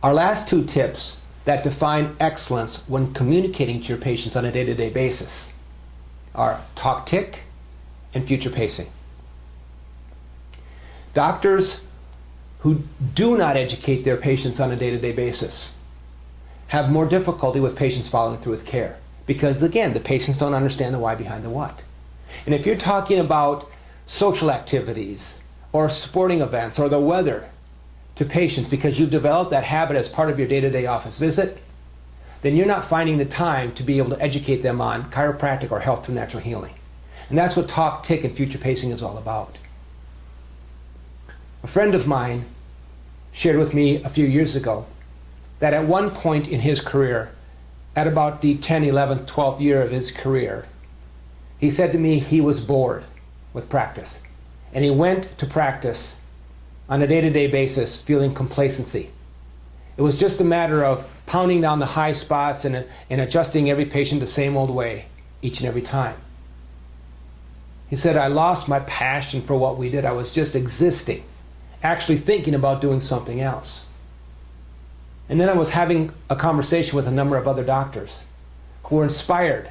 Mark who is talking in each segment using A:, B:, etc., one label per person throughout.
A: Our last two tips that define excellence when communicating to your patients on a day-to-day basis are talk tick and future pacing. Doctors who do not educate their patients on a day-to-day basis have more difficulty with patients following through with care because, again, the patients don't understand the why behind the what. And if you're talking about social activities or sporting events or the weather to patients because you've developed that habit as part of your day-to-day office visit, then you're not finding the time to be able to educate them on chiropractic or health through natural healing. And that's what talk, tick, and future pacing is all about. A friend of mine shared with me a few years ago that at one point in his career, at about the 10th, 11th, 12th year of his career, he said to me he was bored with practice. And he went to practice on a day-to-day basis feeling complacency. It was just a matter of pounding down the high spots and adjusting every patient the same old way each and every time. He said, I lost my passion for what we did. I was just existing, actually thinking about doing something else. And then I was having a conversation with a number of other doctors who were inspired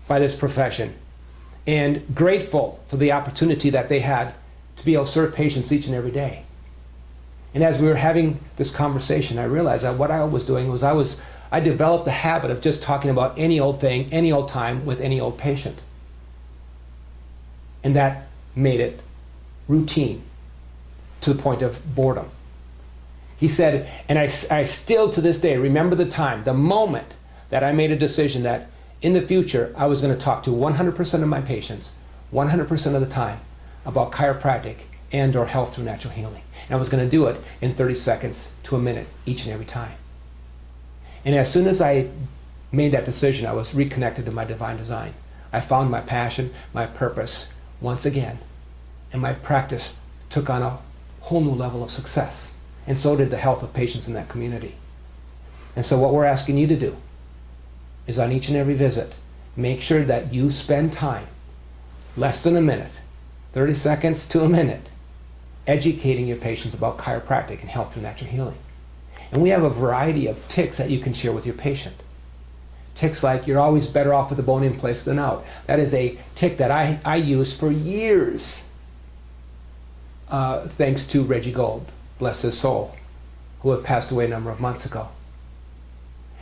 A: by this profession and grateful for the opportunity that they had to be able to serve patients each and every day. And as we were having this conversation, I realized that what I was doing was I developed the habit of just talking about any old thing, any old time with any old patient. And that made it routine to the point of boredom. He said, and I still to this day remember the time, the moment that I made a decision that in the future I was going to talk to 100% of my patients, 100% of the time, about chiropractic and or health through natural healing. And I was going to do it in 30 seconds to a minute each and every time. And as soon as I made that decision, I was reconnected to my divine design. I found my passion, my purpose once again, and my practice took on a whole new level of success. And so did the health of patients in that community. And so what we're asking you to do is on each and every visit, make sure that you spend time, less than a minute, 30 seconds to a minute, educating your patients about chiropractic and health through natural healing. And we have a variety of tics that you can share with your patient. Tics like, you're always better off with the bone in place than out. That is a tic that I used for years, thanks to Reggie Gold, bless his soul, who had passed away a number of months ago.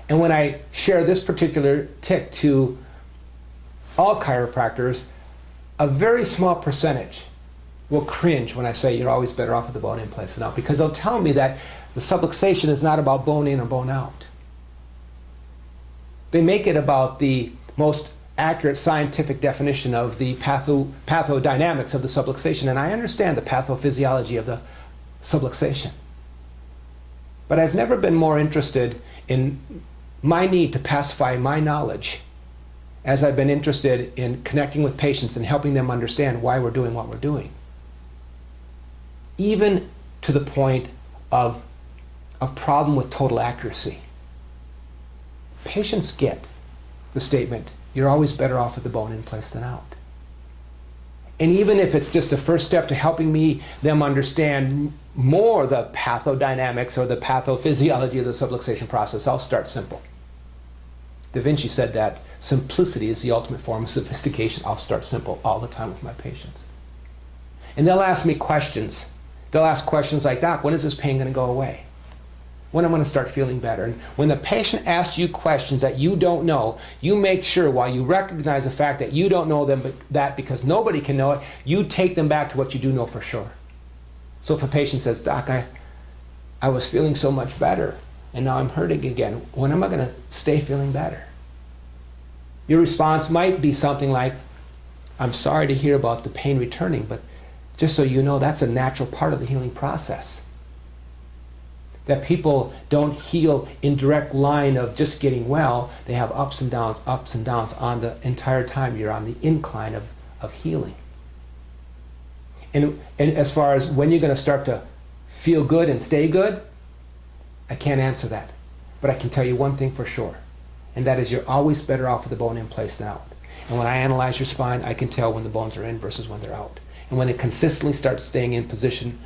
A: And when I share this particular tic to all chiropractors, a very small percentage will cringe when I say you're always better off with the bone in place than out, because they'll tell me that the subluxation is not about bone in or bone out. They make it about the most accurate scientific definition of the pathodynamics of the subluxation, and I understand the pathophysiology of the subluxation. But I've never been more interested in my need to pacify my knowledge as I've been interested in connecting with patients and helping them understand why we're doing what we're doing. Even to the point of a problem with total accuracy. Patients get the statement, you're always better off with the bone in place than out. And even if it's just the first step to helping them understand more the pathodynamics or the pathophysiology of the subluxation process, I'll start simple. Da Vinci said that simplicity is the ultimate form of sophistication. I'll start simple all the time with my patients. And they'll ask me questions. They'll ask questions like, Doc, when is this pain going to go away? When am I going to start feeling better? And when the patient asks you questions that you don't know, you make sure, while you recognize the fact that you don't know them, that because nobody can know it, you take them back to what you do know for sure. So if a patient says, Doc, I was feeling so much better, and now I'm hurting again, when am I going to stay feeling better? Your response might be something like, I'm sorry to hear about the pain returning, but just so you know, that's a natural part of the healing process. That people don't heal in direct line of just getting well. They have ups and downs on the entire time you're on the incline of healing. And as far as when you're going to start to feel good and stay good, I can't answer that. But I can tell you one thing for sure, and that is you're always better off with the bone in place than out. And when I analyze your spine, I can tell when the bones are in versus when they're out. And when they consistently start staying in position,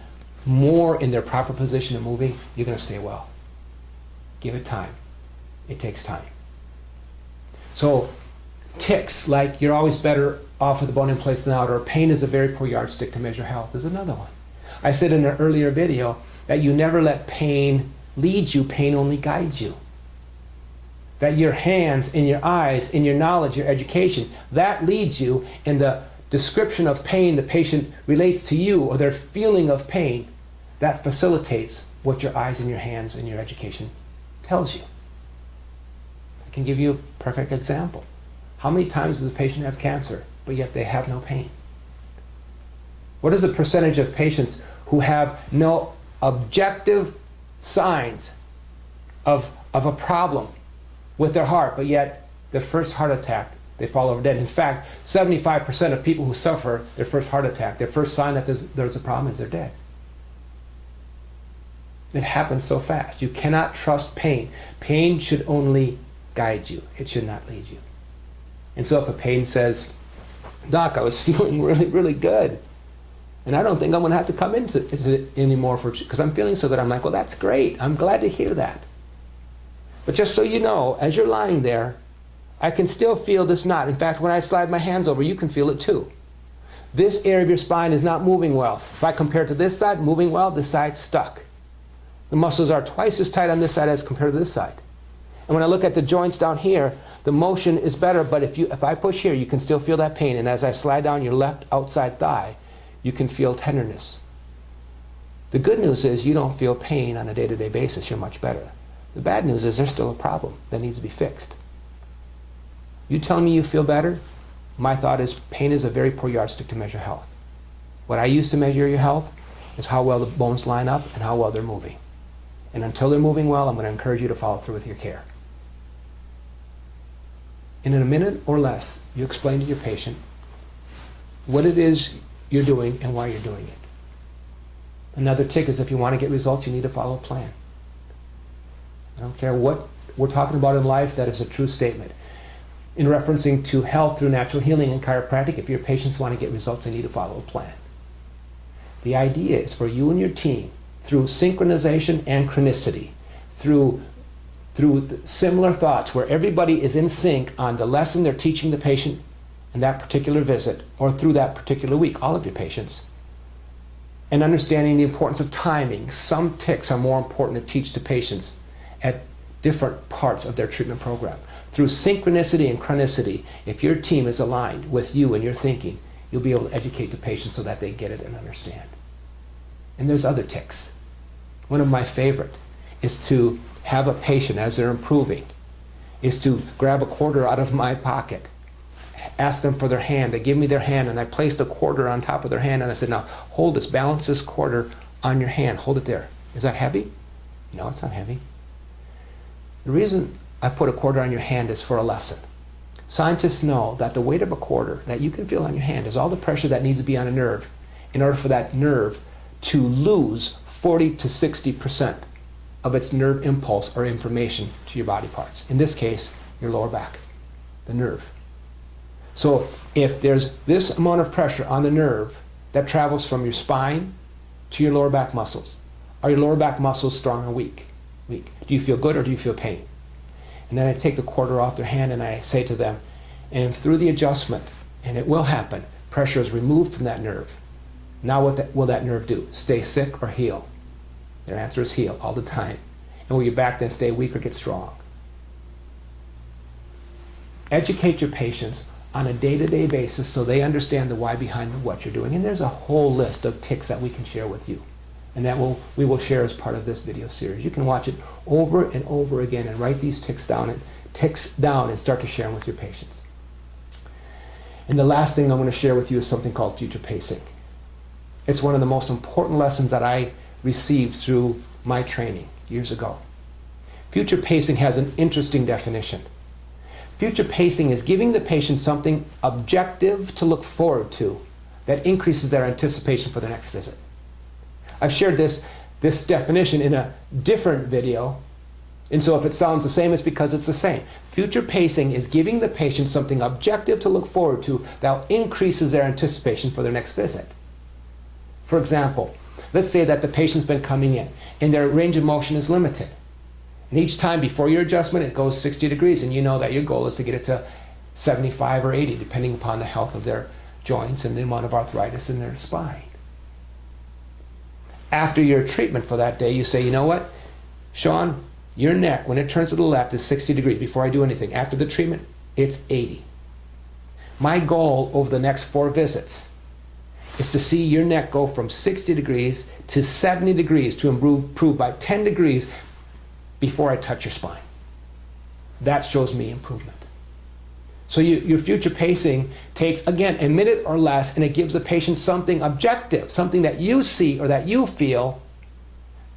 A: more in their proper position and moving, you're going to stay well. Give it time. It takes time. So tics, like you're always better off with the bone in place than out, or pain is a very poor yardstick to measure health, is another one. I said in an earlier video that you never let pain lead you, pain only guides you. That your hands and your eyes and your knowledge, your education, that leads you in the description of pain the patient relates to you, or their feeling of pain, that facilitates what your eyes and your hands and your education tells you. I can give you a perfect example. How many times does a patient have cancer, but yet they have no pain? What is the percentage of patients who have no objective signs of a problem with their heart, but yet their first heart attack, they fall over dead? In fact, 75% of people who suffer their first heart attack, their first sign that there's a problem is they're dead. It happens so fast. You cannot trust pain. Pain should only guide you. It should not lead you. And so if a pain says, Doc, I was feeling really, really good, and I don't think I'm going to have to come into it anymore because I'm feeling so good. I'm like, well, that's great. I'm glad to hear that. But just so you know, as you're lying there, I can still feel this knot. In fact, when I slide my hands over, you can feel it too. This area of your spine is not moving well. If I compare it to this side, moving well, this side's stuck. The muscles are twice as tight on this side as compared to this side. And when I look at the joints down here, the motion is better, but if I push here, you can still feel that pain. And as I slide down your left outside thigh, you can feel tenderness. The good news is you don't feel pain on a day-to-day basis. You're much better. The bad news is there's still a problem that needs to be fixed. You tell me you feel better? My thought is pain is a very poor yardstick to measure health. What I use to measure your health is how well the bones line up and how well they're moving. And until they're moving well, I'm going to encourage you to follow through with your care. And in a minute or less, you explain to your patient what it is you're doing and why you're doing it. Another tick is if you want to get results, you need to follow a plan. I don't care what we're talking about in life, that is a true statement. In referencing to health through natural healing and chiropractic, if your patients want to get results, they need to follow a plan. The idea is for you and your team, through synchronization and chronicity, through similar thoughts where everybody is in sync on the lesson they're teaching the patient in that particular visit or through that particular week, all of your patients, and understanding the importance of timing. Some tics are more important to teach to patients at different parts of their treatment program. Through synchronicity and chronicity, if your team is aligned with you and your thinking, you'll be able to educate the patient so that they get it and understand. And there's other tics. One of my favorite is to have a patient, as they're improving, is to grab a quarter out of my pocket, ask them for their hand. They give me their hand, and I place the quarter on top of their hand, and I said, now hold this, balance this quarter on your hand. Hold it there. Is that heavy? No, it's not heavy. The reason I put a quarter on your hand is for a lesson. Scientists know that the weight of a quarter that you can feel on your hand is all the pressure that needs to be on a nerve in order for that nerve to lose 40 to 60% of its nerve impulse or information to your body parts. In this case, your lower back, the nerve. So if there's this amount of pressure on the nerve that travels from your spine to your lower back muscles, are your lower back muscles strong or weak? Weak. Do you feel good or do you feel pain? And then I take the quarter off their hand and I say to them, and through the adjustment, and it will happen, pressure is removed from that nerve. Now what will that nerve do? Stay sick or heal? Their answer is heal all the time. And will your back then stay weak or get strong? Educate your patients on a day-to-day basis so they understand the why behind what you're doing. And there's a whole list of tics that we can share with you. And that we will share as part of this video series. You can watch it over and over again and write these tics down and start to share them with your patients. And the last thing I'm going to share with you is something called future pacing. It's one of the most important lessons that I received through my training years ago. Future pacing has an interesting definition. Future pacing is giving the patient something objective to look forward to that increases their anticipation for the next visit. I've shared this definition in a different video, and so if it sounds the same, it's because it's the same. Future pacing is giving the patient something objective to look forward to that increases their anticipation for their next visit. For example, let's say that the patient's been coming in and their range of motion is limited. And each time before your adjustment, it goes 60 degrees, and you know that your goal is to get it to 75 or 80, depending upon the health of their joints and the amount of arthritis in their spine. After your treatment for that day, you say, you know what, Sean, your neck, when it turns to the left, is 60 degrees before I do anything. After the treatment, it's 80. My goal over the next 4 visits is to see your neck go from 60 degrees to 70 degrees, to improve by 10 degrees before I touch your spine. That shows me improvement. So your future pacing takes, again, a minute or less, and it gives the patient something objective, something that you see or that you feel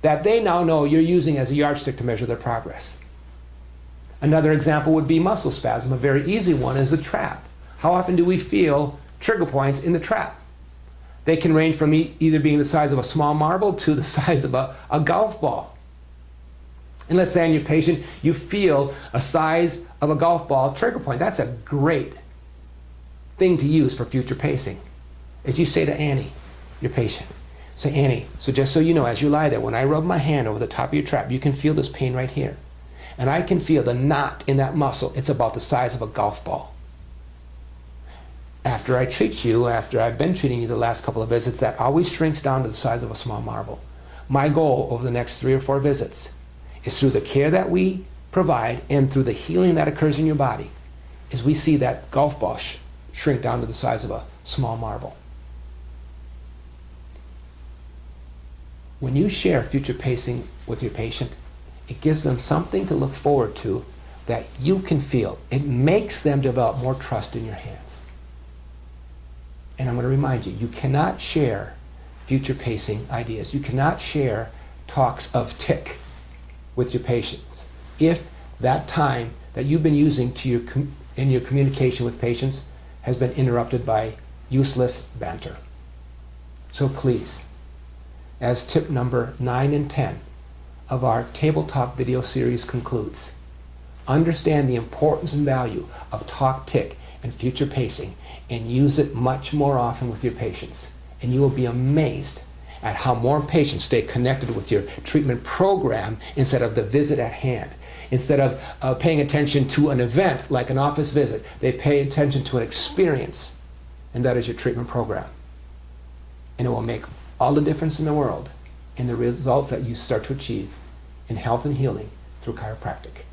A: that they now know you're using as a yardstick to measure their progress. Another example would be muscle spasm. A very easy one is the trap. How often do we feel trigger points in the trap? They can range from either being the size of a small marble to the size of a golf ball. And let's say on your patient, you feel a size of a golf ball trigger point. That's a great thing to use for future pacing. As you say to Annie, your patient, say, Annie, so just so you know, as you lie there, when I rub my hand over the top of your trap, you can feel this pain right here. And I can feel the knot in that muscle. It's about the size of a golf ball. After I treat you, after I've been treating you the last couple of visits, that always shrinks down to the size of a small marble. My goal over the next 3 or 4 visits is, through the care that we provide and through the healing that occurs in your body, is we see that golf ball shrink down to the size of a small marble. When you share future pacing with your patient, it gives them something to look forward to that you can feel. It makes them develop more trust in your hands. And I'm going to remind you, you cannot share future pacing ideas. You cannot share talks of tick with your patients if that time that you've been using in your communication with patients has been interrupted by useless banter. So please, as tip number 9 and 10 of our Table Talk video series concludes, understand the importance and value of talk tick and future pacing, and use it much more often with your patients. And you will be amazed at how more patients stay connected with your treatment program instead of the visit at hand. Instead of paying attention to an event like an office visit, they pay attention to an experience, and that is your treatment program. And it will make all the difference in the world in the results that you start to achieve in health and healing through chiropractic.